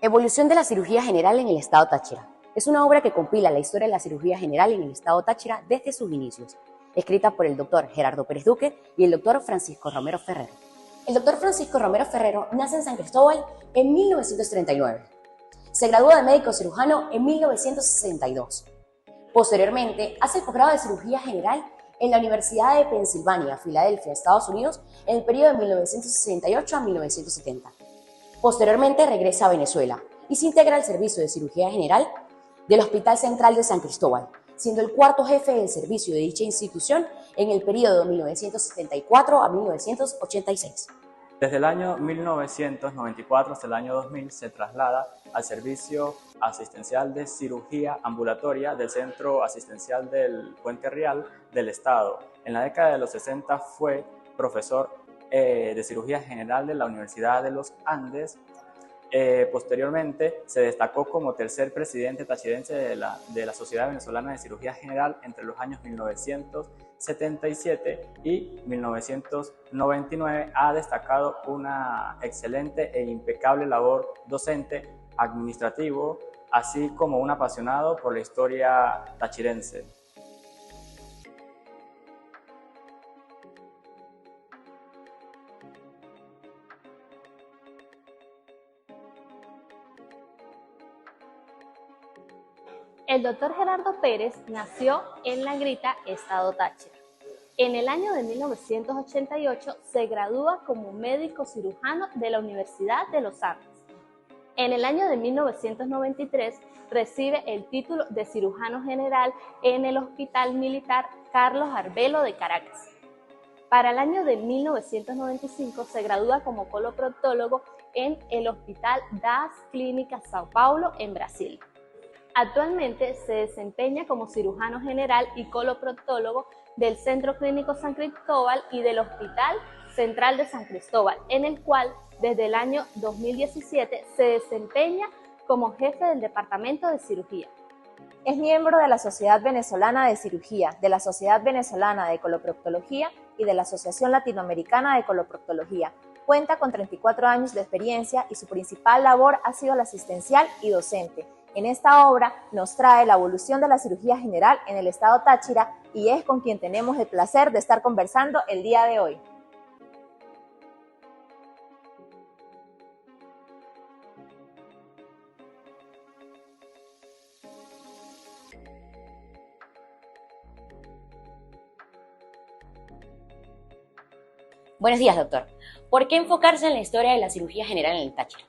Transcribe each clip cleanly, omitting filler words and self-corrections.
Evolución de la cirugía general en el estado Táchira. Es una obra que compila la historia de la cirugía general en el estado Táchira desde sus inicios, escrita por el doctor Gerardo Pérez Duque y el doctor Francisco Romero Ferrero. El doctor Francisco Romero Ferrero nace en San Cristóbal en 1939. Se graduó de médico cirujano en 1962. Posteriormente, hace el posgrado de cirugía general en la Universidad de Pensilvania, Filadelfia, Estados Unidos, en el periodo de 1968 a 1970. Posteriormente regresa a Venezuela y se integra al servicio de cirugía general del Hospital Central de San Cristóbal, siendo el cuarto jefe del servicio de dicha institución en el periodo de 1974 a 1986. Desde el año 1994 hasta el año 2000 se traslada al Servicio Asistencial de Cirugía Ambulatoria del Centro Asistencial del Puente Real del Estado. En la década de los 60 fue profesor de Cirugía General de la Universidad de los Andes. Posteriormente se destacó como tercer presidente tachirense de la Sociedad Venezolana de Cirugía General entre los años 1977 y 1999. Ha destacado una excelente e impecable labor docente, administrativo, así como un apasionado por la historia tachirense. El doctor Gerardo Pérez nació en La Grita, estado Táchira. En el año de 1988 se gradúa como médico cirujano de la Universidad de los Andes. En el año de 1993 recibe el título de cirujano general en el Hospital Militar Carlos Arbelo de Caracas. Para el año de 1995 se gradúa como coloproctólogo en el Hospital das Clínicas São Paulo en Brasil. Actualmente se desempeña como cirujano general y coloproctólogo del Centro Clínico San Cristóbal y del Hospital Central de San Cristóbal, en el cual desde el año 2017 se desempeña como jefe del Departamento de Cirugía. Es miembro de la Sociedad Venezolana de Cirugía, de la Sociedad Venezolana de Coloproctología y de la Asociación Latinoamericana de Coloproctología. Cuenta con 34 años de experiencia y su principal labor ha sido la asistencial y docente. En esta obra nos trae la evolución de la cirugía general en el estado Táchira y es con quien tenemos el placer de estar conversando el día de hoy. Buenos días, doctor. ¿Por qué enfocarse en la historia de la cirugía general en el Táchira?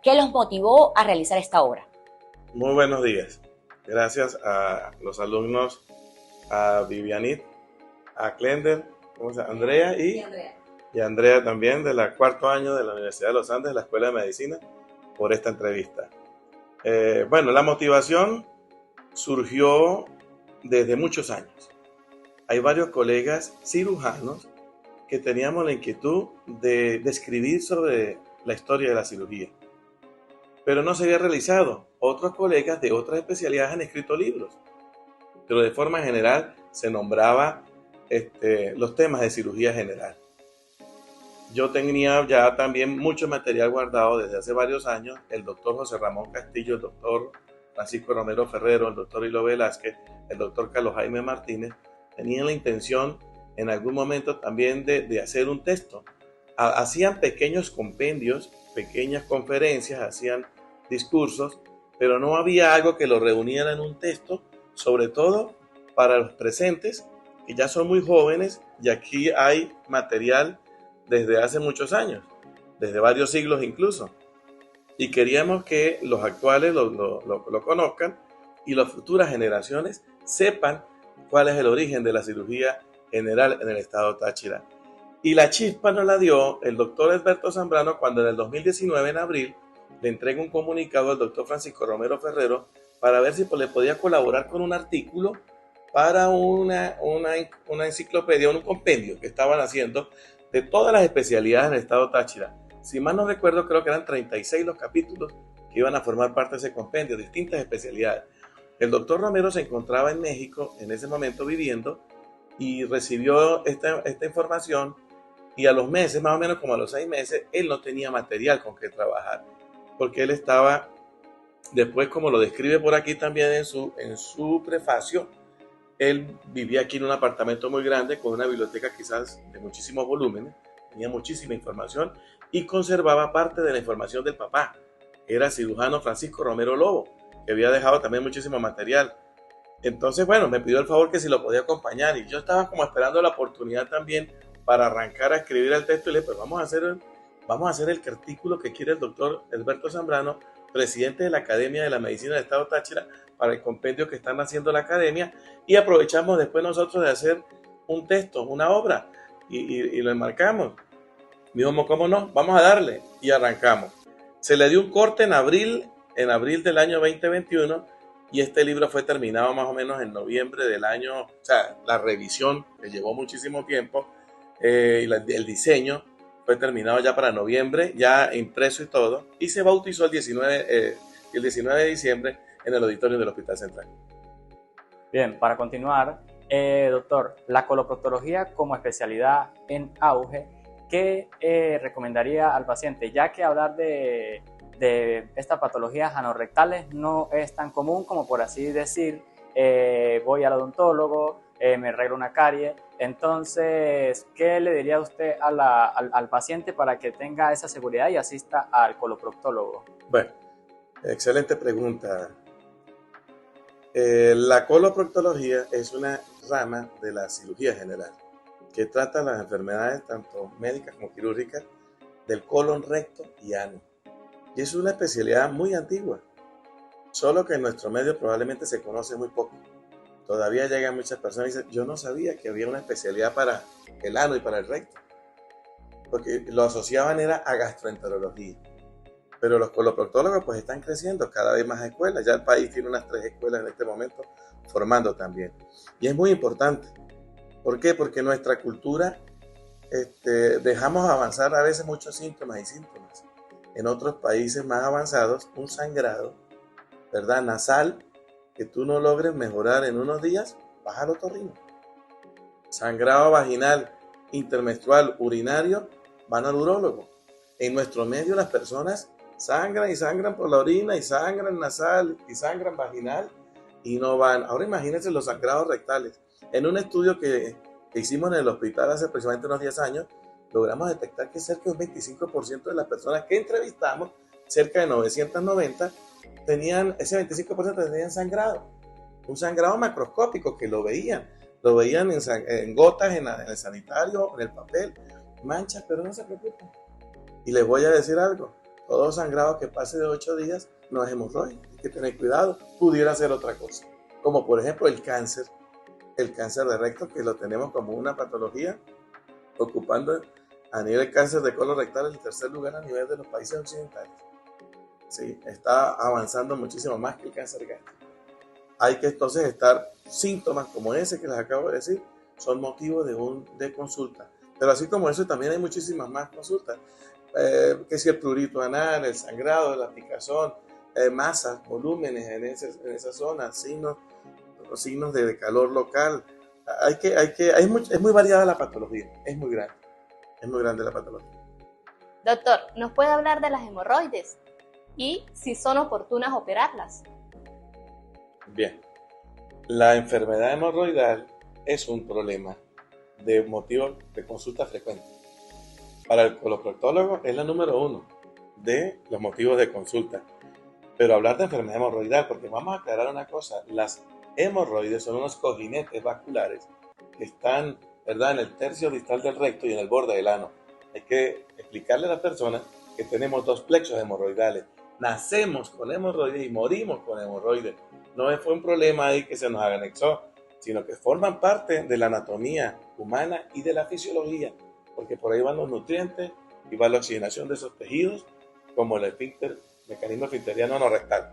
¿Qué los motivó a realizar esta obra? Muy buenos días. Gracias a los alumnos, a Vivianit, a Clender, Andrea y Andrea también, del cuarto año de la Universidad de los Andes, de la Escuela de Medicina, por esta entrevista. Bueno, la motivación surgió desde muchos años. Hay varios colegas cirujanos que teníamos la inquietud de escribir sobre la historia de la cirugía, pero no se había realizado. Otros colegas de otras especialidades han escrito libros, pero de forma general se nombraba los temas de cirugía general. Yo tenía ya también mucho material guardado desde hace varios años. El doctor José Ramón Castillo, el doctor Francisco Romero Ferrero, el doctor Hilo Velázquez, el doctor Carlos Jaime Martínez tenían la intención en algún momento también de hacer un texto. Hacían pequeños compendios, pequeñas conferencias, hacían discursos, pero no había algo que lo reuniera en un texto, sobre todo para los presentes, que ya son muy jóvenes, y aquí hay material desde hace muchos años, desde varios siglos incluso, y queríamos que los actuales lo conozcan y las futuras generaciones sepan cuál es el origen de la cirugía general en el estado Táchira. Y la chispa nos la dio el doctor Edberto Zambrano cuando en el 2019, en abril, le entrega un comunicado al doctor Francisco Romero Ferrero para ver si le podía colaborar con un artículo para una enciclopedia, un compendio que estaban haciendo de todas las especialidades en el estado Táchira. Si mal no recuerdo, creo que eran 36 los capítulos que iban a formar parte de ese compendio, distintas especialidades. El doctor Romero se encontraba en México en ese momento viviendo y recibió esta información, y a los meses, más o menos como a los 6 meses, él no tenía material con que trabajar, porque él estaba Después, como lo describe por aquí también en su prefacio, él vivía aquí en un apartamento muy grande con una biblioteca quizás de muchísimos volúmenes, tenía muchísima información y conservaba parte de la información del papá. Era cirujano Francisco Romero Lobo, que había dejado también muchísimo material. Entonces, bueno, me pidió el favor que si lo podía acompañar y yo estaba como esperando la oportunidad también para arrancar a escribir el texto y le dije, pues vamos a hacer el artículo que quiere el doctor Alberto Zambrano, presidente de la Academia de la Medicina del Estado Táchira, para el compendio que están haciendo la academia, y aprovechamos después nosotros de hacer un texto, una obra, y lo enmarcamos. Me dijo, ¿cómo no? Vamos a darle, y arrancamos. Se le dio un corte en abril del año 2021, y este libro fue terminado más o menos en noviembre del año, o sea, la revisión, que llevó muchísimo tiempo, y el diseño fue terminado ya para noviembre, ya impreso y todo, y se bautizó el 19 de diciembre en el auditorio del Hospital Central. Bien, para continuar, doctor, la coloproctología como especialidad en auge, ¿qué recomendaría al paciente? Ya que hablar de estas patologías anorrectales no es tan común como por así decir, voy al odontólogo, me arreglo una carie. Entonces, ¿qué le diría usted al paciente para que tenga esa seguridad y asista al coloproctólogo? Bueno, excelente pregunta. La coloproctología es una rama de la cirugía general que trata las enfermedades tanto médicas como quirúrgicas del colon, recto y ano. Y es una especialidad muy antigua, solo que en nuestro medio probablemente se conoce muy poco. Todavía llegan muchas personas y dicen, yo no sabía que había una especialidad para el ano y para el recto, porque lo asociaban era a gastroenterología. Pero los coloproctólogos pues están creciendo, cada vez más escuelas, ya el país tiene unas 3 escuelas en este momento formando también. Y es muy importante. ¿Por qué? Porque nuestra cultura dejamos avanzar a veces muchos síntomas y síntomas. En otros países más avanzados, un sangrado, ¿verdad? Nasal, que tú no logres mejorar en unos días, vas al otorrino. Sangrado vaginal, intermenstrual, urinario, van al urólogo. En nuestro medio las personas sangran y sangran por la orina y sangran nasal y sangran vaginal y no van. Ahora imagínense los sangrados rectales. En un estudio que hicimos en el hospital hace aproximadamente unos 10 años, logramos detectar que cerca de un 25% de las personas que entrevistamos, cerca de 990, tenían, ese 25% tenían sangrado. Un sangrado macroscópico que lo veían en gotas, en el sanitario, en el papel, manchas, pero no se preocupen. Y les voy a decir algo, todo sangrado que pase de 8 días no es hemorroide, hay que tener cuidado, pudiera ser otra cosa, como por ejemplo el cáncer de recto, que lo tenemos como una patología, ocupando a nivel de cáncer de colon rectal el tercer lugar a nivel de los países occidentales. Sí, está avanzando muchísimo más que el cáncer gástrico. Hay que entonces estar, síntomas como ese que les acabo de decir, son motivo de consulta. Pero así como eso, también hay muchísimas más consultas. Que si el prurito anal, el sangrado, la picazón, masas, volúmenes en esa zona, signos de calor local. Es muy variada la patología, es muy grande la patología. Doctor, ¿nos puede hablar de las hemorroides y si son oportunas operarlas? Bien, la enfermedad hemorroidal es un problema de motivo de consulta frecuente. Para el coloproctólogo es la número 1 de los motivos de consulta. Pero hablar de enfermedad hemorroidal, porque vamos a aclarar una cosa, las hemorroides son unos cojinetes vasculares que están, ¿verdad?, en el tercio distal del recto y en el borde del ano. Hay que explicarle a las personas que tenemos 2 plexos hemorroidales. Nacemos con hemorroides y morimos con hemorroides. No fue un problema ahí que se nos anexó, sino que forman parte de la anatomía humana y de la fisiología, porque por ahí van los nutrientes y va la oxigenación de esos tejidos, como el mecanismo esfinteriano anorrectal.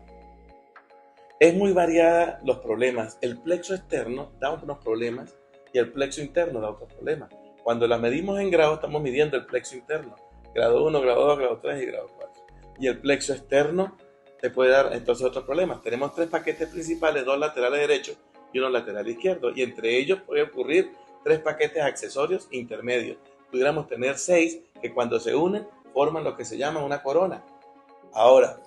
Es muy variada los problemas. El plexo externo da unos problemas y el plexo interno da otros problemas. Cuando las medimos en grado, estamos midiendo el plexo interno. Grado 1, grado 2, grado 3 y grado 4. Y el plexo externo te puede dar entonces otros problemas. Tenemos 3 paquetes principales, 2 laterales derechos y 1 lateral izquierdo. Y entre ellos puede ocurrir 3 paquetes accesorios intermedios. Pudiéramos tener 6 que cuando se unen forman lo que se llama una corona. Ahora,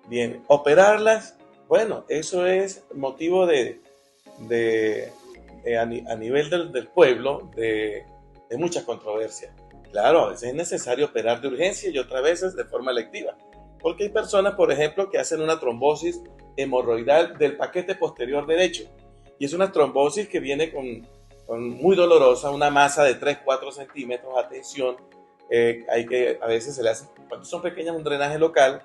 Bien, operarlas, bueno, eso es motivo a nivel del pueblo de mucha controversia. Claro, a veces es necesario operar de urgencia y otras veces de forma electiva. Porque hay personas, por ejemplo, que hacen una trombosis hemorroidal del paquete posterior derecho. Y es una trombosis que viene con muy dolorosa, una masa de 3-4 centímetros, atención. A veces se le hace, cuando son pequeñas, un drenaje local,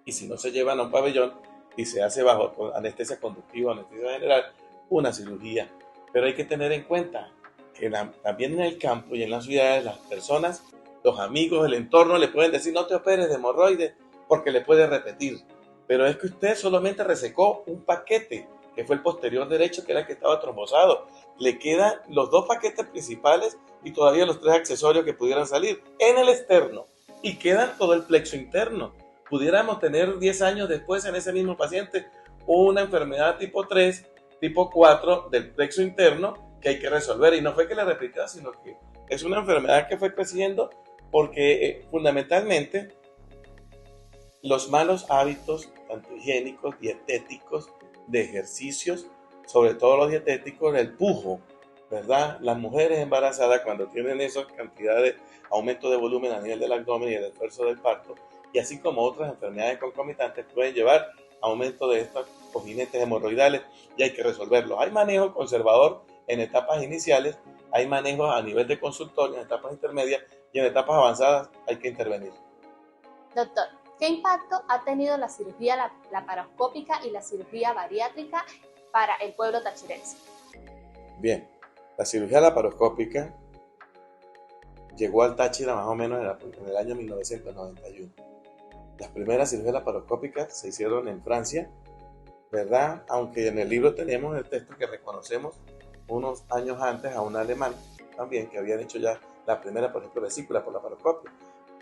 y si no se llevan a un pabellón y se hace bajo anestesia conductiva, anestesia general, una cirugía. Pero hay que tener en cuenta que también en el campo y en las ciudades las personas, los amigos, el entorno le pueden decir no te operes de hemorroides porque le puede repetir. Pero es que usted solamente resecó un paquete, que fue el posterior derecho, que era el que estaba trombosado. Le quedan los 2 paquetes principales y todavía los 3 accesorios que pudieran salir en el externo. Y quedan todo el plexo interno. Pudiéramos tener 10 años después en ese mismo paciente una enfermedad tipo 3, tipo 4 del plexo interno que hay que resolver. Y no fue que le repitió, sino que es una enfermedad que fue creciendo porque fundamentalmente los malos hábitos, tanto higiénicos, dietéticos, de ejercicios, sobre todo los dietéticos, el pujo, ¿verdad? Las mujeres embarazadas cuando tienen esas cantidades, aumento de volumen a nivel del abdomen y el esfuerzo del parto, y así como otras enfermedades concomitantes pueden llevar aumento de estos cojinetes hemorroidales y hay que resolverlos. Hay manejo conservador en etapas iniciales, hay manejo a nivel de consultorio en etapas intermedias y en etapas avanzadas hay que intervenir. Doctor, ¿qué impacto ha tenido la cirugía laparoscópica y la cirugía bariátrica para el pueblo tachirense? Bien, la cirugía laparoscópica llegó al Táchira más o menos en el año 1991. Las primeras cirugías laparoscópicas se hicieron en Francia, ¿verdad? Aunque en el libro tenemos el texto que reconocemos unos años antes a un alemán también que habían hecho ya la primera, por ejemplo, vesícula por laparoscopia.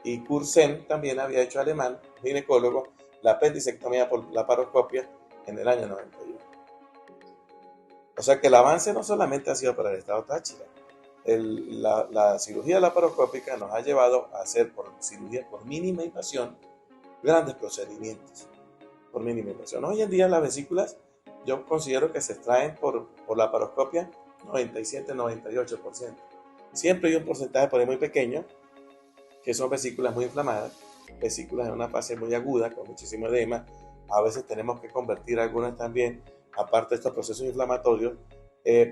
Y Cursen también había hecho alemán, ginecólogo, la apendicectomía por laparoscopia en el año 91. O sea que el avance no solamente ha sido para el estado Táchira. La cirugía laparoscópica nos ha llevado a hacer por cirugía por mínima invasión grandes procedimientos por mínima invasión. Hoy en día las vesículas yo considero que se extraen por laparoscopia 97-98%. Siempre hay un porcentaje por ahí muy pequeño que son vesículas muy inflamadas, vesículas en una fase muy aguda con muchísimo edema. A veces tenemos que convertir algunas también, aparte de estos procesos inflamatorios,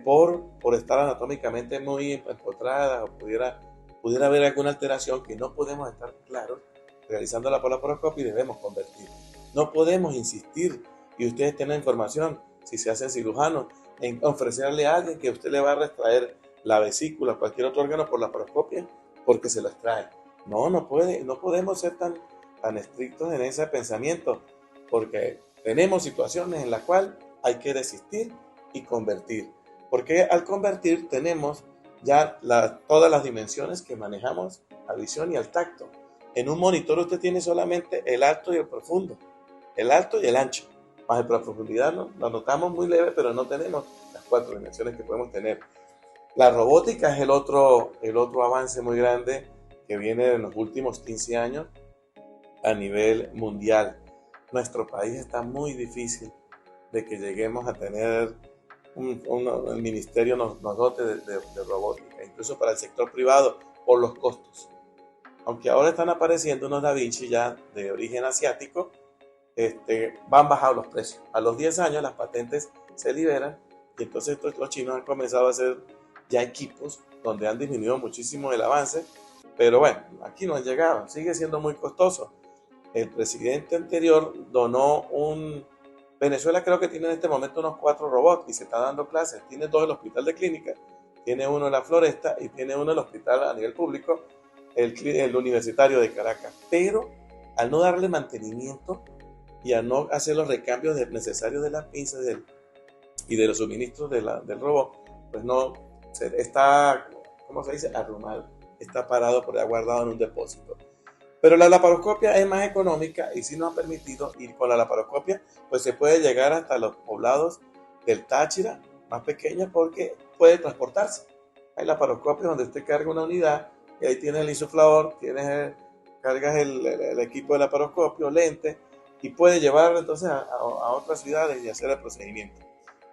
por estar anatómicamente muy empotradas o pudiera haber alguna alteración que no podemos estar claros realizando la laparoscopia y debemos convertir. No podemos insistir, y ustedes tienen información, si se hacen cirujanos, en ofrecerle a alguien que usted le va a extraer la vesícula o cualquier otro órgano por laparoscopia porque se lo extrae. No podemos ser tan estrictos en ese pensamiento porque tenemos situaciones en las cuales hay que desistir y convertir. Porque al convertir tenemos ya todas las dimensiones que manejamos a visión y al tacto. En un monitor usted tiene solamente el alto y el profundo, el alto y el ancho. Más de profundidad lo notamos muy leve, pero no tenemos las 4 dimensiones que podemos tener. La robótica es el otro avance muy grande que viene en los últimos 15 años a nivel mundial. Nuestro país está muy difícil de que lleguemos a tener el ministerio nos dote de robótica, incluso para el sector privado, por los costos. Aunque ahora están apareciendo unos Da Vinci ya de origen asiático, van bajados los precios. A los 10 años las patentes se liberan y entonces los chinos han comenzado a hacer ya equipos donde han disminuido muchísimo el avance, pero bueno, aquí no han llegado, sigue siendo muy costoso. El presidente anterior donó Venezuela creo que tiene en este momento unos 4 robots y se está dando clases. Tiene 2 en el hospital de clínica, tiene uno en la Floresta y tiene uno en el hospital a nivel público, el universitario de Caracas. Pero al no darle mantenimiento y al no hacer los recambios necesarios de las pinzas y de los suministros del robot, pues no está, ¿cómo se dice? Arrumado, está parado por ahí guardado en un depósito. Pero la laparoscopia es más económica y sí nos ha permitido ir con la laparoscopia, pues se puede llegar hasta los poblados del Táchira más pequeños porque puede transportarse. Hay laparoscopias donde usted carga una unidad y ahí tiene el insuflador, cargas el equipo de laparoscopio, lentes, y puede llevarlo entonces a otras ciudades y hacer el procedimiento.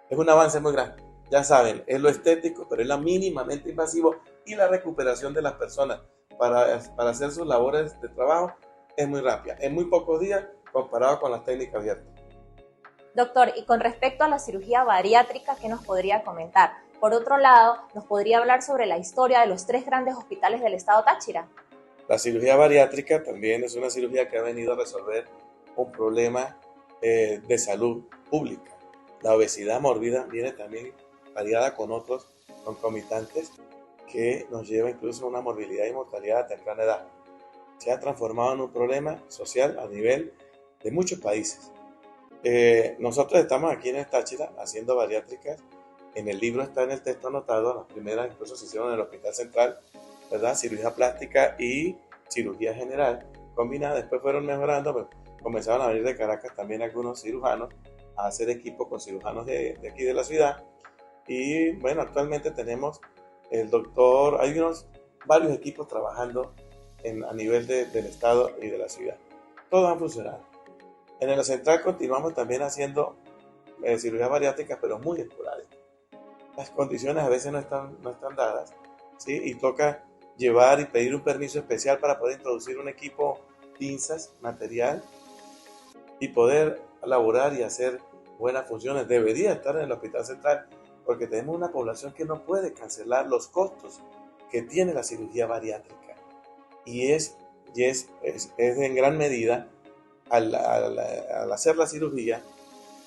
Es un avance muy grande. Ya saben, es lo estético, pero es lo mínimamente invasivo y la recuperación de las personas para hacer sus labores de trabajo es muy rápida, en muy pocos días comparado con las técnicas abiertas. Doctor, y con respecto a la cirugía bariátrica, ¿qué nos podría comentar? Por otro lado, ¿nos podría hablar sobre la historia de los 3 grandes hospitales del estado Táchira? La cirugía bariátrica también es una cirugía que ha venido a resolver un problema de salud pública. La obesidad mórbida viene también variada con otros concomitantes que nos lleva incluso a una morbilidad y mortalidad a temprana edad. Se ha transformado en un problema social a nivel de muchos países. Nosotros estamos aquí en el Táchira haciendo bariátricas. En el libro está en el texto anotado, las primeras incluso se hicieron en el Hospital Central, ¿verdad? Cirugía plástica y cirugía general combinada. Después fueron mejorando, pero comenzaron a venir de Caracas también algunos cirujanos a hacer equipo con cirujanos de aquí de la ciudad. Y bueno, actualmente tenemos el doctor, hay varios equipos trabajando a nivel del estado y de la ciudad. Todos han funcionado. En el central continuamos también haciendo cirugías bariátricas, pero muy esporádicas. Las condiciones a veces no están dadas, ¿sí? Y toca llevar y pedir un permiso especial para poder introducir un equipo, pinzas, material y poder elaborar y hacer buenas funciones. Debería estar en el Hospital Central porque tenemos una población que no puede cancelar los costos que tiene la cirugía bariátrica y es en gran medida al hacer la cirugía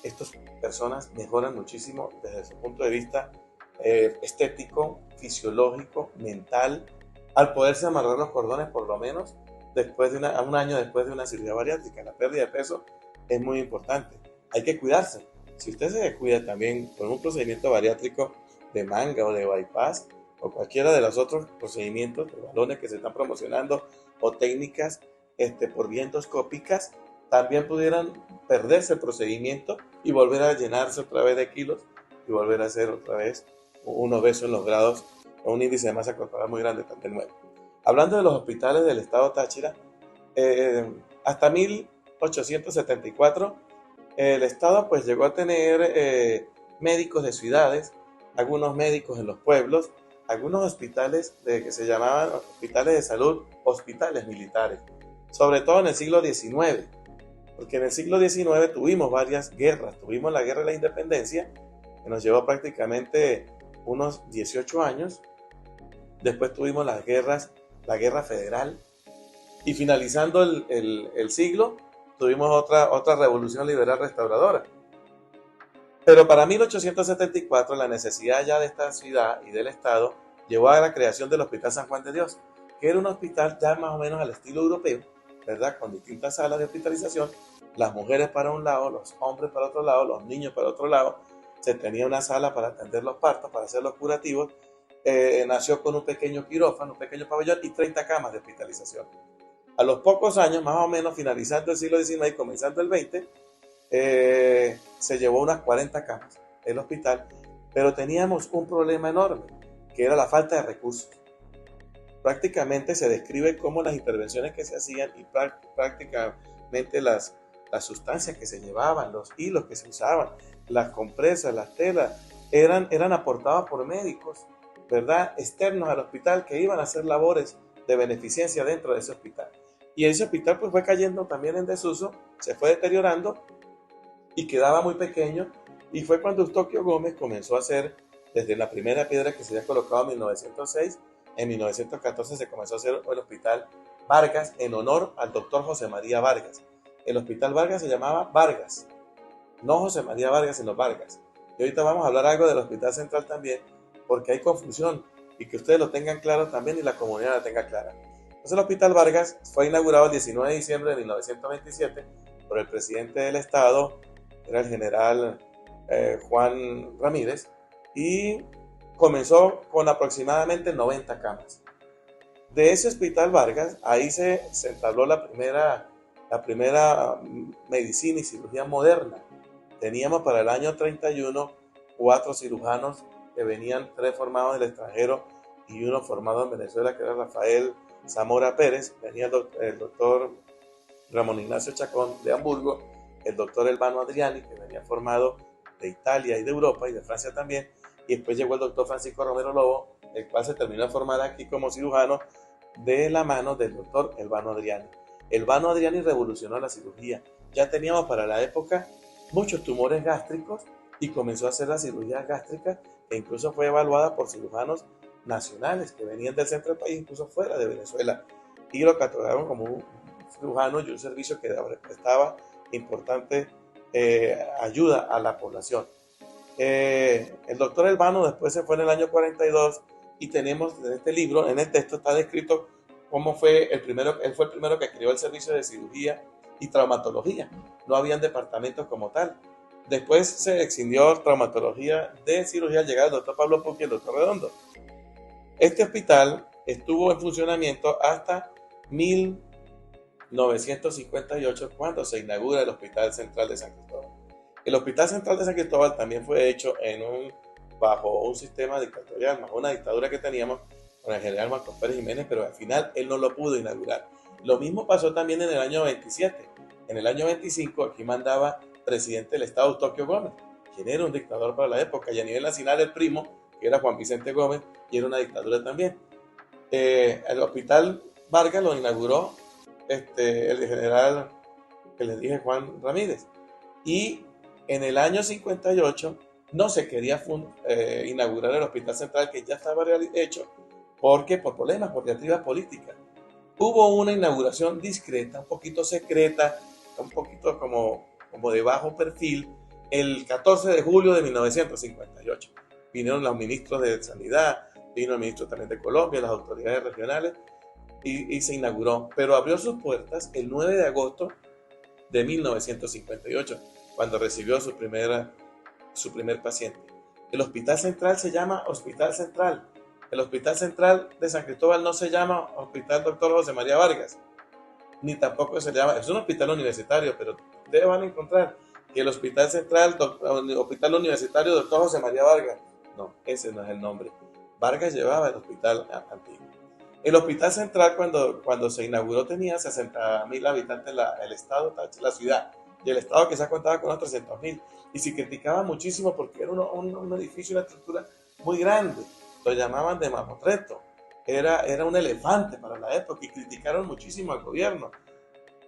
estas personas mejoran muchísimo desde su punto de vista estético, fisiológico, mental, al poderse amarrar los cordones por lo menos después de un año después de una cirugía bariátrica. La pérdida de peso es muy importante. Hay que cuidarse. Si usted se cuida también con un procedimiento bariátrico de manga o de bypass o cualquiera de los otros procedimientos de balones que se están promocionando o técnicas por vía endoscópicas, también pudieran perderse el procedimiento y volver a llenarse otra vez de kilos y volver a hacer otra vez un obeso en los grados o un índice de masa corporal muy grande de nuevo. Hablando de los hospitales del estado Táchira, hasta 1874 el estado pues llegó a tener médicos de ciudades, algunos médicos en los pueblos, algunos hospitales que se llamaban hospitales de salud, hospitales militares, sobre todo en el siglo XIX. Porque en el siglo XIX tuvimos varias guerras. Tuvimos la guerra de la independencia, que nos llevó prácticamente unos 18 años. Después tuvimos la guerra federal. Y finalizando el siglo, tuvimos otra revolución liberal restauradora. Pero para 1874, la necesidad ya de esta ciudad y del estado llevó a la creación del Hospital San Juan de Dios, que era un hospital ya más o menos al estilo europeo, ¿verdad? Con distintas salas de hospitalización, las mujeres para un lado, los hombres para otro lado, los niños para otro lado. Se tenía una sala para atender los partos, para hacer los curativos. Nació con un pequeño quirófano, un pequeño pabellón y 30 camas de hospitalización. A los pocos años, más o menos finalizando el siglo XIX y comenzando el XX, se llevó unas 40 camas el hospital, pero teníamos un problema enorme, que era la falta de recursos. Prácticamente se describe cómo las intervenciones que se hacían y prácticamente las sustancias que se llevaban, los hilos que se usaban, las compresas, las telas, eran aportadas por médicos, ¿verdad?, externos al hospital que iban a hacer labores de beneficencia dentro de ese hospital. Y ese hospital pues fue cayendo también en desuso, se fue deteriorando y quedaba muy pequeño. Y fue cuando Eustoquio Gómez comenzó a hacer, desde la primera piedra que se había colocado en 1906, en 1914 se comenzó a hacer el Hospital Vargas en honor al doctor José María Vargas. El Hospital Vargas se llamaba Vargas, no José María Vargas, sino Vargas. Y ahorita vamos a hablar algo del Hospital Central también, porque hay confusión y que ustedes lo tengan claro también y la comunidad la tenga clara. Entonces el Hospital Vargas fue inaugurado el 19 de diciembre de 1927 por el presidente del estado, era el general Juan Ramírez, y comenzó con aproximadamente 90 camas. De ese Hospital Vargas, ahí se entabló la primera medicina y cirugía moderna. Teníamos para el año 31 4 cirujanos que venían, 3 formados del extranjero y 1 formado en Venezuela, que era Rafael Zamora Pérez. Venía el doctor Ramón Ignacio Chacón de Hamburgo, el doctor Elvano Adriani, que venía formado de Italia y de Europa y de Francia también, y después llegó el doctor Francisco Romero Lobo, el cual se terminó de formar aquí como cirujano de la mano del doctor Elvano Adriani. Elvano Adriani revolucionó la cirugía. Ya teníamos para la época muchos tumores gástricos y comenzó a hacer la cirugía gástrica, que incluso fue evaluada por cirujanos nacionales que venían del centro del país, incluso fuera de Venezuela, y lo catalogaron como un cirujano y un servicio que prestaba importante ayuda a la población. El doctor Elvano después se fue en el año 42 y tenemos en este libro, en el texto está descrito cómo fue el primero, él fue el primero que creó el servicio de cirugía y traumatología. No habían departamentos como tal. Después se extendió traumatología de cirugía al llegar el doctor Pablo Pucci y el doctor Redondo. Este hospital estuvo en funcionamiento hasta 1958, cuando se inaugura el Hospital Central de San Cristóbal. El Hospital Central de San Cristóbal también fue hecho bajo un sistema dictatorial, bajo una dictadura que teníamos con el general Marcos Pérez Jiménez, pero al final él no lo pudo inaugurar. Lo mismo pasó también en el año 27. En el año 25 aquí mandaba presidente del Estado Eustoquio Gómez, quien era un dictador para la época, y a nivel nacional el primo, que era Juan Vicente Gómez, y era una dictadura también. El Hospital Vargas lo inauguró el general que les dije, Juan Ramírez, y en el año 58 no se quería inaugurar el Hospital Central, que ya estaba hecho, porque por problemas, por diatribas políticas. Hubo una inauguración discreta, un poquito secreta, un poquito como de bajo perfil, el 14 de julio de 1958. Vinieron los ministros de Sanidad, vino el ministro también de Colombia, las autoridades regionales, y se inauguró, pero abrió sus puertas el 9 de agosto de 1958, cuando recibió su primer paciente. El Hospital Central se llama Hospital Central. El Hospital Central de San Cristóbal no se llama Hospital Dr. José María Vargas, ni tampoco se llama, es un hospital universitario, pero ustedes van a encontrar que el Hospital Central, Hospital Universitario Dr. José María Vargas, no, ese no es el nombre. Vargas llevaba el hospital antiguo. El Hospital Central, cuando se inauguró, tenía 60.000 habitantes el estado, la ciudad, y el estado quizás contaba con unos 300.000, y se criticaba muchísimo porque era un edificio, una estructura muy grande. Lo llamaban de mamotreto, era un elefante para la época, y criticaron muchísimo al gobierno,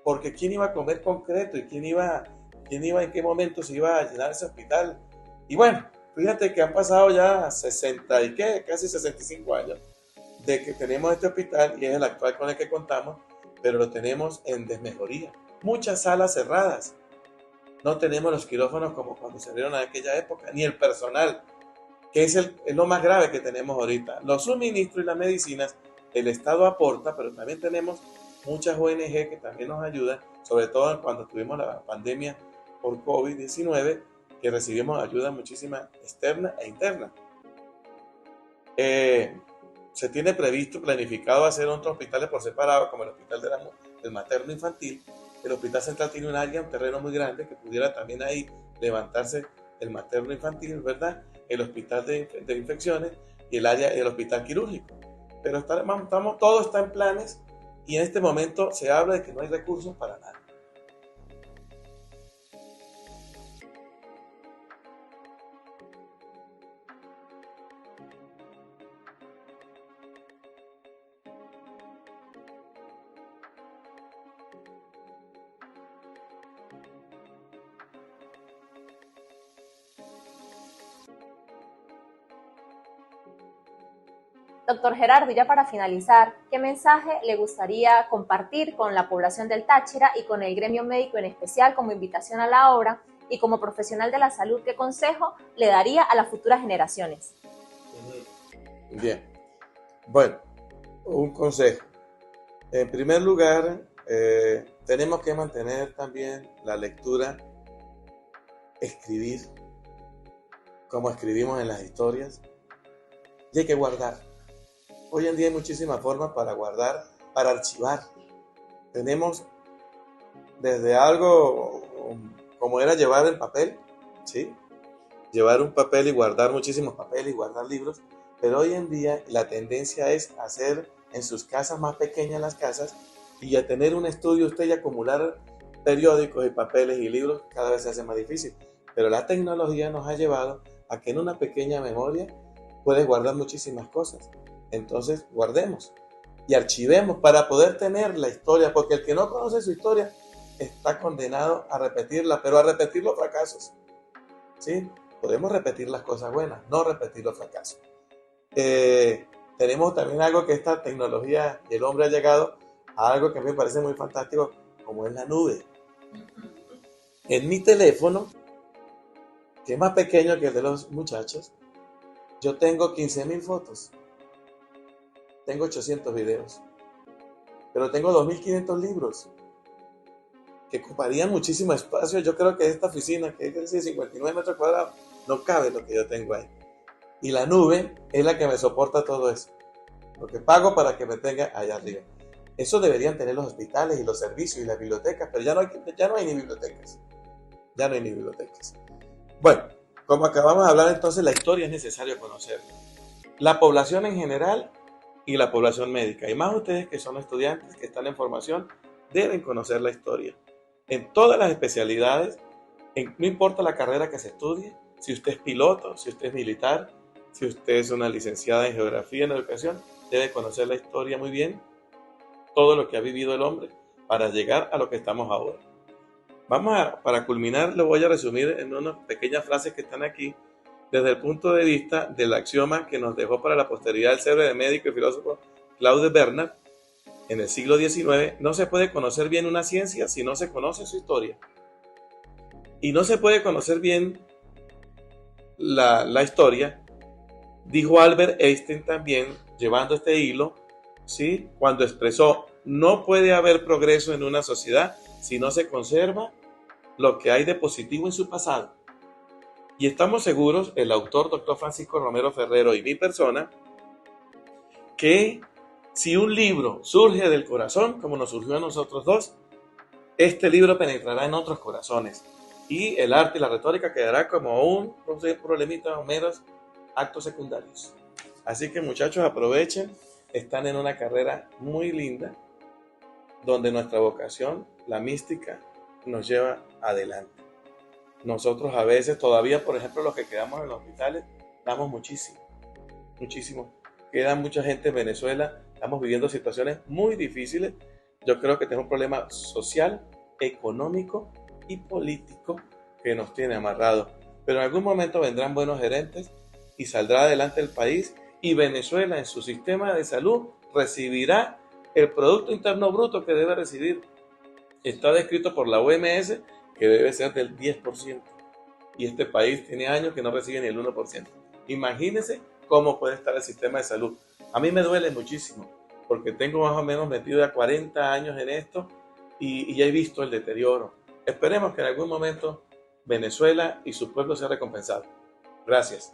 porque ¿quién iba a comer concreto? ¿Y quién iba en qué momento se iba a llenar ese hospital? Y bueno, fíjate que han pasado ya 60 y qué, casi 65 años de que tenemos este hospital, y es el actual con el que contamos, pero lo tenemos en desmejoría. Muchas salas cerradas. No tenemos los quirófanos como cuando se abrieron en aquella época, ni el personal, que es lo más grave que tenemos ahorita. Los suministros y las medicinas, el Estado aporta, pero también tenemos muchas ONG que también nos ayudan, sobre todo cuando tuvimos la pandemia por COVID-19, que recibimos ayuda muchísima externa e interna. Se tiene planificado hacer otros hospitales por separado, como el hospital del materno infantil. El Hospital Central tiene un área, un terreno muy grande, que pudiera también ahí levantarse el materno infantil, ¿verdad? El hospital de infecciones y el hospital quirúrgico. Pero todo está en planes, y en este momento se habla de que no hay recursos para nada. Doctor Gerardo, ya para finalizar, ¿qué mensaje le gustaría compartir con la población del Táchira y con el gremio médico en especial como invitación a la obra, y como profesional de la salud, qué consejo le daría a las futuras generaciones? Bien, bueno, un consejo. En primer lugar, tenemos que mantener también la lectura, escribir como escribimos en las historias, y hay que guardar. Hoy en día hay muchísimas formas para guardar, para archivar. Tenemos desde algo como era llevar el papel, ¿sí? Llevar un papel y guardar muchísimos papeles y guardar libros, pero hoy en día la tendencia es hacer en sus casas más pequeñas las casas Y a tener un estudio usted y acumular periódicos y papeles y libros cada vez se hace más difícil. Pero la tecnología nos ha llevado a que en una pequeña memoria puedes guardar muchísimas cosas. Entonces guardemos y archivemos para poder tener la historia, porque el que no conoce su historia está condenado a repetirla, pero a repetir los fracasos. ¿Sí? Podemos repetir las cosas buenas, no repetir los fracasos. Tenemos también algo que esta tecnología y el hombre ha llegado a algo que a mí me parece muy fantástico, como es la nube. En mi teléfono, que es más pequeño que el de los muchachos, yo tengo 15.000 fotos, tengo 800 videos, pero tengo 2.500 libros que ocuparían muchísimo espacio. Yo creo que esta oficina, que es de 59 metros cuadrados, no cabe lo que yo tengo ahí. Y la nube es la que me soporta todo eso, lo que pago para que me tenga allá arriba. Eso deberían tener los hospitales y los servicios y las bibliotecas, pero ya no hay ni bibliotecas. Ya no hay ni bibliotecas. Bueno, como acabamos de hablar, entonces la historia es necesario conocerla. La población en general y la población médica. Y más ustedes que son estudiantes, que están en formación, deben conocer la historia. En todas las especialidades, no importa la carrera que se estudie, si usted es piloto, si usted es militar, si usted es una licenciada en geografía, en educación, debe conocer la historia muy bien, todo lo que ha vivido el hombre para llegar a lo que estamos ahora. Para culminar, lo voy a resumir en unas pequeñas frases que están aquí, desde el punto de vista del axioma que nos dejó para la posteridad el célebre médico y filósofo Claude Bernard. En el siglo XIX, no se puede conocer bien una ciencia si no se conoce su historia. Y no se puede conocer bien la historia, dijo Albert Einstein también, llevando este hilo, ¿sí? Cuando expresó: no puede haber progreso en una sociedad si no se conserva lo que hay de positivo en su pasado. Y estamos seguros, el autor Dr. Francisco Romero Ferrero y mi persona, que si un libro surge del corazón, como nos surgió a nosotros dos, este libro penetrará en otros corazones. Y el arte y la retórica quedará como un problemita o meros actos secundarios. Así que, muchachos, aprovechen, están en una carrera muy linda, donde nuestra vocación, la mística, nos lleva adelante. Nosotros a veces todavía, por ejemplo, los que quedamos en los hospitales, damos muchísimo. Queda mucha gente en Venezuela, estamos viviendo situaciones muy difíciles. Yo creo que tenemos un problema social, económico y político que nos tiene amarrados. Pero en algún momento vendrán buenos gerentes y saldrá adelante el país, y Venezuela en su sistema de salud recibirá el Producto Interno Bruto que debe recibir. Está descrito por la OMS que debe ser del 10%. Y este país tiene años que no recibe ni el 1%. Imagínense cómo puede estar el sistema de salud. A mí me duele muchísimo, porque tengo más o menos metido ya 40 años en esto y ya he visto el deterioro. Esperemos que en algún momento Venezuela y su pueblo sea recompensado. Gracias.